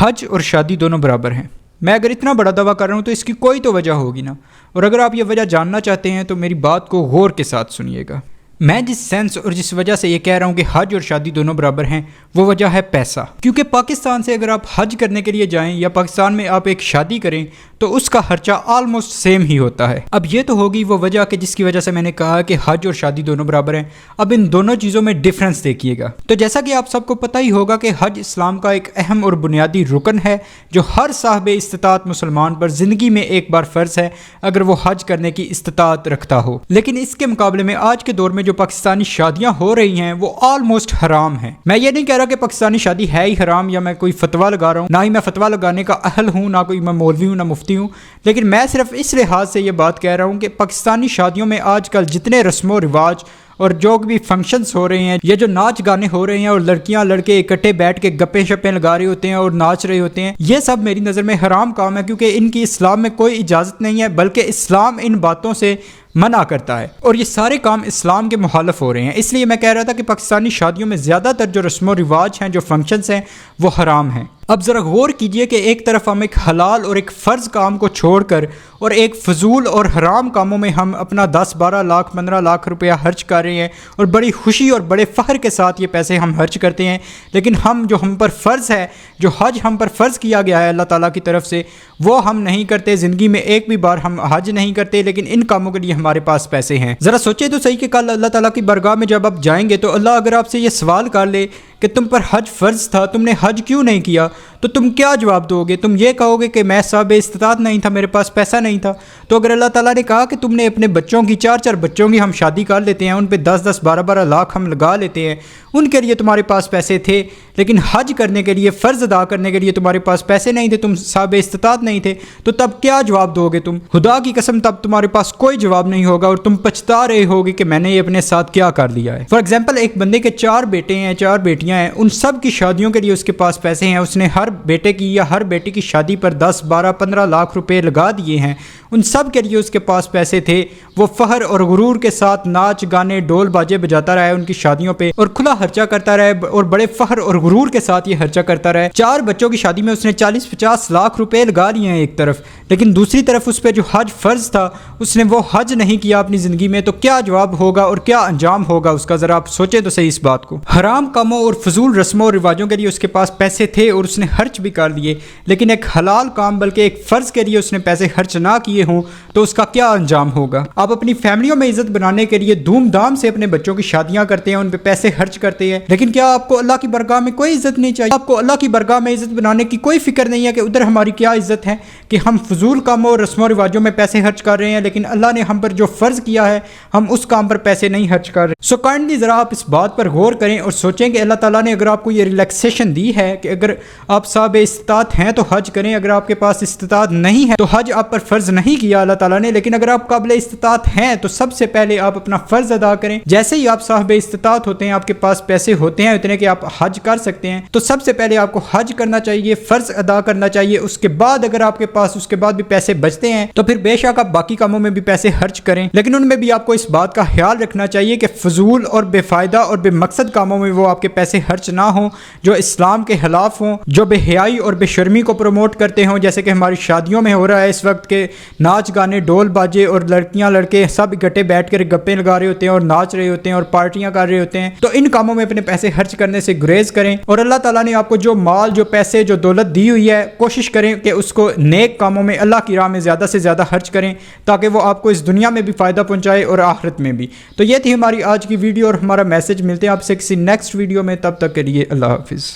حج اور شادی دونوں برابر ہیں۔ میں اگر اتنا بڑا دعویٰ کر رہا ہوں تو اس کی کوئی تو وجہ ہوگی نا، اور اگر آپ یہ وجہ جاننا چاہتے ہیں تو میری بات کو غور کے ساتھ سنیے گا۔ میں جس سینس اور جس وجہ سے یہ کہہ رہا ہوں کہ حج اور شادی دونوں برابر ہیں وہ وجہ ہے پیسہ، کیونکہ پاکستان سے اگر آپ حج کرنے کے لیے جائیں یا پاکستان میں آپ ایک شادی کریں تو اس کا خرچہ آلموسٹ سیم ہی ہوتا ہے۔ اب یہ تو ہوگی وہ وجہ کہ جس کی وجہ سے میں نے کہا کہ حج اور شادی دونوں برابر ہیں۔ اب ان دونوں چیزوں میں ڈفرنس دیکھیے گا۔ تو جیسا کہ آپ سب کو پتہ ہی ہوگا کہ حج اسلام کا ایک اہم اور بنیادی رکن ہے جو ہر صاحب استطاعت مسلمان پر زندگی میں ایک بار فرض ہے اگر وہ حج کرنے کی استطاعت رکھتا ہو۔ لیکن اس کے مقابلے میں آج کے دور میں جو پاکستانی شادیاں ہو رہی ہیں وہ آلموسٹ حرام ہیں۔ میں یہ نہیں کہہ رہا کہ پاکستانی شادی ہے ہی حرام یا میں کوئی فتویٰ لگا رہا ہوں، نہ ہی میں فتویٰ لگانے کا اہل ہوں، نہ کوئی میں مولوی ہوں نہ مفتی ہوں، لیکن میں صرف اس لحاظ سے یہ بات کہہ رہا ہوں کہ پاکستانی شادیوں میں آج کل جتنے رسم و رواج اور جو بھی فنکشنز ہو رہے ہیں، یہ جو ناچ گانے ہو رہے ہیں اور لڑکیاں لڑکے اکٹھے بیٹھ کے گپیں شپیں لگا رہے ہوتے ہیں اور ناچ رہے ہوتے ہیں، یہ سب میری نظر میں حرام کام ہے، کیونکہ ان کی اسلام میں کوئی اجازت نہیں ہے، بلکہ اسلام ان باتوں سے منع کرتا ہے اور یہ سارے کام اسلام کے مخالف ہو رہے ہیں۔ اس لیے میں کہہ رہا تھا کہ پاکستانی شادیوں میں زیادہ تر جو رسم و رواج ہیں، جو فنکشنز ہیں، وہ حرام ہیں۔ اب ذرا غور کیجئے کہ ایک طرف ہم ایک حلال اور ایک فرض کام کو چھوڑ کر اور ایک فضول اور حرام کاموں میں ہم اپنا 10-12 لاکھ 15 لاکھ روپیہ خرچ کر رہے ہیں اور بڑی خوشی اور بڑے فخر کے ساتھ یہ پیسے ہم خرچ کرتے ہیں، لیکن ہم پر فرض ہے، جو حج ہم پر فرض کیا گیا ہے اللہ تعالیٰ کی طرف سے، وہ ہم نہیں کرتے۔ زندگی میں ایک بھی بار ہم حج نہیں کرتے، لیکن ان کاموں کے لیے ہمارے پاس پیسے ہیں۔ ذرا سوچے تو صحیح کہ کل اللہ تعالیٰ کی بارگاہ میں جب آپ جائیں گے تو اللہ اگر آپ سے یہ سوال کر لے کہ تم پر حج فرض تھا، تم نے حج کیوں نہیں کیا، تو تم کیا جواب دو گے؟ تم یہ کہو گے کہ میں صاحب استطاعت نہیں تھا، میرے پاس پیسہ نہیں تھا۔ تو اگر اللہ تعالیٰ نے کہا کہ تم نے اپنے بچوں کی 4 بچوں کی ہم شادی کر لیتے ہیں، ان پہ 10 12 لاکھ ہم لگا لیتے ہیں، ان کے لیے تمہارے پاس پیسے تھے، لیکن حج کرنے کے لیے فرض ادا کرنے کے لیے تمہارے پاس پیسے نہیں تھے، تم صاحب استطاعت نہیں تھے، تو تب کیا جواب دو گے تم؟ خدا کی قسم تب تمہارے پاس کوئی جواب نہیں ہوگا اور تم پچھتا رہے ہوگے کہ میں نے یہ اپنے ساتھ کیا کر لیا ہے۔ فار ایگزامپل ایک بندے کے 4 بیٹے ہیں، 4 بیٹیاں ہیں، ان سب کی شادیوں کے لیے اس کے پاس پیسے ہیں، اس نے ہر بیٹے کی یا ہر بیٹی کی شادی پر 10 12 15 لاکھ روپے لگا دیے ہیں، ان سب کے لیے اس کے پاس پیسے تھے۔ وہ فخر اور غرور کے ساتھ ناچ گانے ڈول باجے بجاتا رہا ہے ان کی شادیوں پہ اور کھلا خرچہ کرتا رہا ہے اور بڑے فخر اور غرور کے ساتھ یہ خرچہ کرتا رہا ہے۔ 4 بچوں کی شادی میں اس نے 40-50 لاکھ روپے لگا لیے ہیں ایک طرف، لیکن دوسری طرف اس پہ جو حج فرض تھا اس نے وہ حج نہیں کیا اپنی زندگی میں، تو کیا جواب ہوگا اور کیا انجام ہوگا اس کا؟ ذرا آپ سوچیں تو صحیح اس بات کو۔ حرام کاموں اور فضول رسموں اور رواجوں کے لیے اس کے پاس پیسے تھے اور اس نے خرچ بھی کر لیے، لیکن ایک حلال کام بلکہ ایک فرض کے لیے اس نے پیسے خرچ نہ کیے ہوں تو اس کا کیا انجام ہوگا؟ آپ اپنی فیملیوں میں عزت بنانے کے لیے دھوم دھام سے اپنے بچوں کی شادیاں کرتے ہیں، ان پہ پیسے خرچ کرتے ہیں، لیکن کیا آپ کو اللہ کی بارگاہ میں کوئی عزت نہیں چاہیے؟ آپ کو اللہ کی بارگاہ میں عزت بنانے کی کوئی فکر نہیں ہے کہ ادھر ہماری کیا عزت ہے کہ ہم فضول کاموں اور رسموں و رواجوں میں پیسے خرچ کر رہے ہیں، لیکن اللہ نے ہم پر جو فرض کیا ہے ہم اس کام پر پیسے نہیں خرچ کر رہے۔ سو کائنڈلی ذرا آپ اس بات پر غور کریں اور سوچیں کہ اللہ تعالیٰ نے اگر آپ کو یہ ریلیکسیشن دی ہے کہ اگر آپ صاحب استطاعت ہیں تو حج کریں، اگر آپ کے پاس استطاعت نہیں ہے تو حج آپ پر فرض نہیں کیا اللہ تعالیٰ نے، لیکن اگر آپ قابل استطاعت ہیں تو سب سے پہلے آپ اپنا فرض ادا کریں۔ جیسے ہی آپ صاحب استطاعت ہوتے ہیں، آپ کے پاس پیسے ہوتے ہیں اتنے کہ آپ حج کر سکتے ہیں، تو سب سے پہلے آپ کو حج کرنا چاہیے، فرض ادا کرنا چاہیے۔ اس کے بعد اگر آپ کے پاس اس کے بعد بھی پیسے بچتے ہیں تو پھر بے شک آپ باقی کاموں میں بھی پیسے خرچ کریں، لیکن ان میں بھی آپ کو اس بات کا خیال رکھنا چاہیے کہ فضول اور بے فائدہ اور بے مقصد کاموں میں وہ آپ کے پیسے خرچ نہ ہوں جو اسلام کے خلاف ہوں، جو بے حیائی اور بے شرمی کو پروموٹ کرتے ہوں، جیسے کہ ہماری شادیوں میں ہو رہا ہے اس وقت کے ناچ گانے ڈول باجے اور لڑکیاں لڑکے سب اکٹھے بیٹھ کر گپیں لگا رہے ہوتے ہیں اور ناچ رہے ہوتے ہیں اور پارٹیاں کر رہے ہوتے ہیں۔ تو ان کاموں میں اپنے پیسے خرچ کرنے سے گریز کریں اور اللہ تعالیٰ نے آپ کو جو مال، جو پیسے، جو دولت دی ہوئی ہے، کوشش کریں کہ اس کو نیک کاموں میں اللہ کی راہ میں زیادہ سے زیادہ خرچ کریں تاکہ وہ آپ کو اس دنیا میں بھی فائدہ پہنچائے اور آخرت میں بھی۔ تو یہ تھی ہماری آج کی ویڈیو اور ہمارا میسج۔ ملتے ہیں آپ سے کسی نیکسٹ ویڈیو میں، تب تک کے لیے اللہ حافظ۔